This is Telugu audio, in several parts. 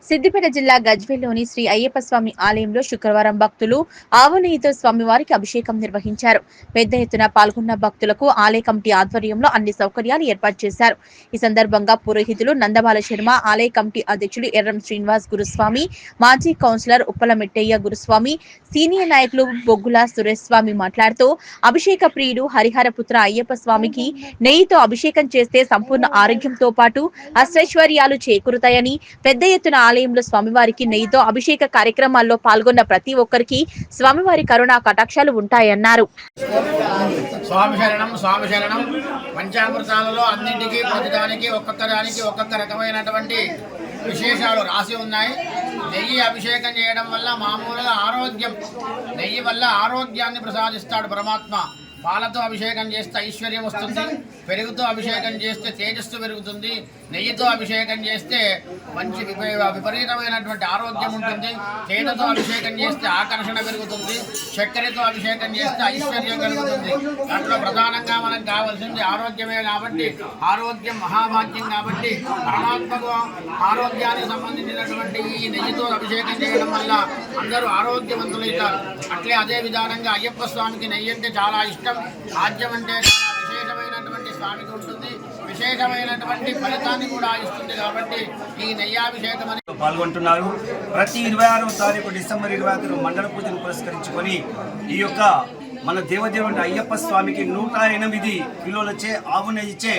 సిద్దిపేట జిల్లా గజ్వేల్లోని శ్రీ అయ్యప్ప స్వామి ఆలయంలో శుక్రవారం భక్తులు ఆవు నెయ్యితో స్వామివారికి అభిషేకం నిర్వహించారు. పెద్ద ఎత్తున పాల్గొన్న భక్తులకు ఆలయ కమిటీ ఆధ్వర్యంలో అన్ని సౌకర్యాలు ఏర్పాటు చేశారు. ఈ సందర్భంగా పురోహితులు నందబాల శర్మ, ఆలయ కమిటీ అధ్యక్షులు ఎర్రం శ్రీనివాస్ గురుస్వామి, మాజీ కౌన్సిలర్ ఉప్పలమెట్టయ్య గురుస్వామి, సీనియర్ నాయకులు బొగ్గుల సురేష్ స్వామి మాట్లాడుతూ అభిషేక ప్రియుడు హరిహరపుత్ర అయ్యప్ప స్వామికి నెయ్యితో అభిషేకం చేస్తే సంపూర్ణ ఆరోగ్యంతో పాటు అష్టైశ్వర్యాలు చేకూరుతాయని, పెద్ద ఎత్తున ఆలయంలో స్వామివారికి నెయ్యితో అభిషేక కార్యక్రమాల్లో పాల్గొన్న ప్రతి ఒక్కరికి స్వామివారి కరుణా కటాక్షాలు ఉంటాయన్నారు. స్వామి శరణం, స్వామి శరణం. పంచామృతాలలో అన్నింటికీ ప్రతిదానికి ఒక్కొక్క రకమైనటువంటి విశేషాలు రాసి ఉన్నాయి. నెయ్యి అభిషేకం చేయడం వల్ల మామూలుగా నెయ్యి వల్ల ఆరోగ్యాన్ని ప్రసాదిస్తాడు పరమాత్మ. పాలతో అభిషేకం చేస్తే ఐశ్వర్యం వస్తుంది, పెరుగుతో అభిషేకం చేస్తే తేజస్సు పెరుగుతుంది, నెయ్యితో అభిషేకం చేస్తే మంచి విపరీతమైనటువంటి ఆరోగ్యం ఉంటుంది, తేనెతో అభిషేకం చేస్తే ఆకర్షణ పెరుగుతుంది, చక్కెరతో అభిషేకం చేస్తే ఐశ్వర్యం కలుగుతుంది. దాంట్లో ప్రధానంగా మనకు కావాల్సింది ఆరోగ్యమే కాబట్టి, ఆరోగ్యం మహాభాగ్యం కాబట్టి పరమాత్మకు ఆరోగ్యానికి సంబంధించినటువంటి ఈ నెయ్యితో అభిషేకం చేయడం వల్ల అందరూ ఆరోగ్యవంతులవుతారు. అట్లే అదే విధానంగా అయ్యప్ప స్వామికి నెయ్యి అంటే చాలా ఇష్టం. రాజ్యం అంటే విశేషమైనటువంటి స్వామికి ఉంటుంది, విశేషమైనటువంటి ఫలితాన్ని కూడా ఇస్తుంది. కాబట్టి ఈ నెయ్యాభిషేకం పాల్గొంటున్నారు. ప్రతి 26వ తారీఖు డిసెంబర్ 26 మండల పూజను పురస్కరించుకొని ఈ యొక్క మన దేవదేవుని అయ్యప్ప స్వామికి 108 కిలోలచే ఆవు నెయ్యిచే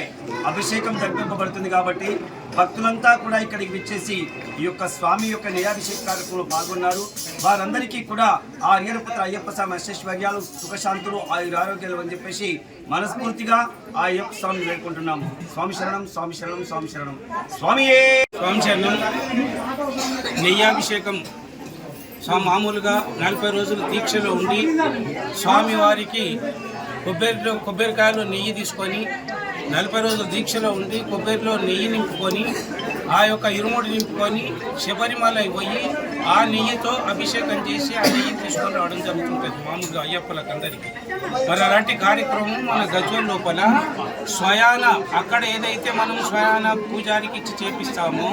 అభిషేకం జరిపింపబడుతుంది. కాబట్టి భక్తులంతా కూడా ఇక్కడికి విచ్చేసి ఈ యొక్క స్వామి యొక్క నెయ్యాభిషేక కార్యక్రమంలో పాల్గొన్నారు. వారందరికీ కూడా ఆ హరిహరపుత్ర అయ్యప్ప స్వామి అష్టైశ్వర్యాలు, సుఖశాంతులు, ఆరోగ్యాలు అని చెప్పేసి మనస్ఫూర్తిగా ఆ అయ్యప్ప స్వామిని వేడుకుంటున్నాము. స్వామి శరణం, స్వామి శరణం, స్వామి శరణం, స్వామియే స్వామి శరణం. నెయ్యాభిషేకం మామూలుగా 40 రోజులు దీక్షలో ఉండి స్వామివారికి కొబ్బరికాయలు నెయ్యి తీసుకొని 40 రోజులు దీక్షలో ఉండి కొబ్బరిలో నెయ్యి నింపుకొని ఆ యొక్క ఇరుముడి నింపుకొని శబరిమల పోయి ఆ నెయ్యితో అభిషేకం చేసి ఆ నెయ్యి తీసుకొని రావడం జరుగుతుంటుంది మామూలుగా అయ్యప్పలకు అందరికీ. మరి అలాంటి కార్యక్రమం మన గజ్వేల్ లోపల స్వయాన అక్కడ ఏదైతే మనం స్వయాన పూజారికి ఇచ్చి చేపిస్తామో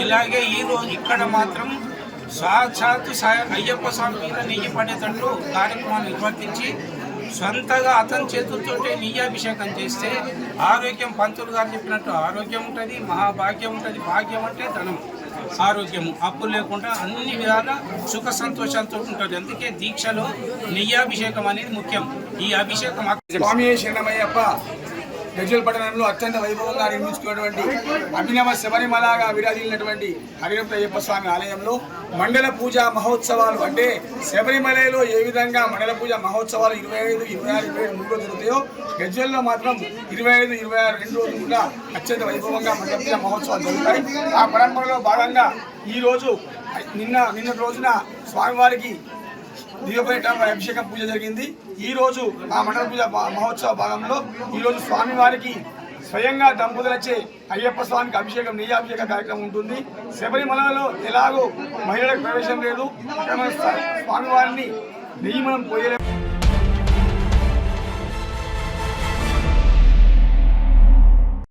ఇలాగే ఈరోజు ఇక్కడ మాత్రం సాక్షాత్తు అయ్యప్ప స్వామి మీద నెయ్యి పడేటట్టు కార్యక్రమాన్ని నిర్వర్తించి సొంతగా అతని చేతులతో నెయ్యాభిషేకం చేస్తే ఆరోగ్యం, పంతులు గారు చెప్పినట్టు ఆరోగ్యం ఉంటుంది, మహాభాగ్యం ఉంటుంది. భాగ్యం అంటే ధనం, ఆరోగ్యము, అప్పులు లేకుండా అన్ని విధాల సుఖ సంతోషాలతో ఉంటుంది. అందుకే దీక్షలో నెయ్యాభిషేకం అనేది ముఖ్యం. ఈ అభిషేకం స్వామి శరణమయ్యప్ప గజ్వేల్ పట్టణంలో అత్యంత వైభవంగా నిర్మించుకున్నటువంటి అభినవ శబరిమలగా విరాజిల్లినటువంటి హరిహరపుత్ర అయ్యప్ప స్వామి ఆలయంలో మండల పూజ మహోత్సవాలు, అంటే శబరిమలలో ఏ విధంగా మండల పూజ మహోత్సవాలు 25, 26, 27 జరుగుతాయో గజ్వేల్లో మాత్రం 25, 26 2 రోజులు కూడా అత్యంత వైభవంగా మండల పూజ మహోత్సవాలు జరుగుతాయి. ఆ పరంపరలో భాగంగా ఈరోజు నిన్నటి రోజున స్వామివారికి దివ్యపేట అభిషేకం పూజ జరిగింది. ఈ రోజు ఆ మండల పూజ మహోత్సవ భాగంలో ఈరోజు స్వామివారికి స్వయంగా దంపతులచే అయ్యప్ప స్వామికి అభిషేకం, నెయ్యాభిషేక కార్యక్రమం ఉంటుంది. శబరిమలలో ఎలాగో మహిళలకు ప్రవేశం లేదు, స్వామివారిని నెయ్యి మనం పోయలేము.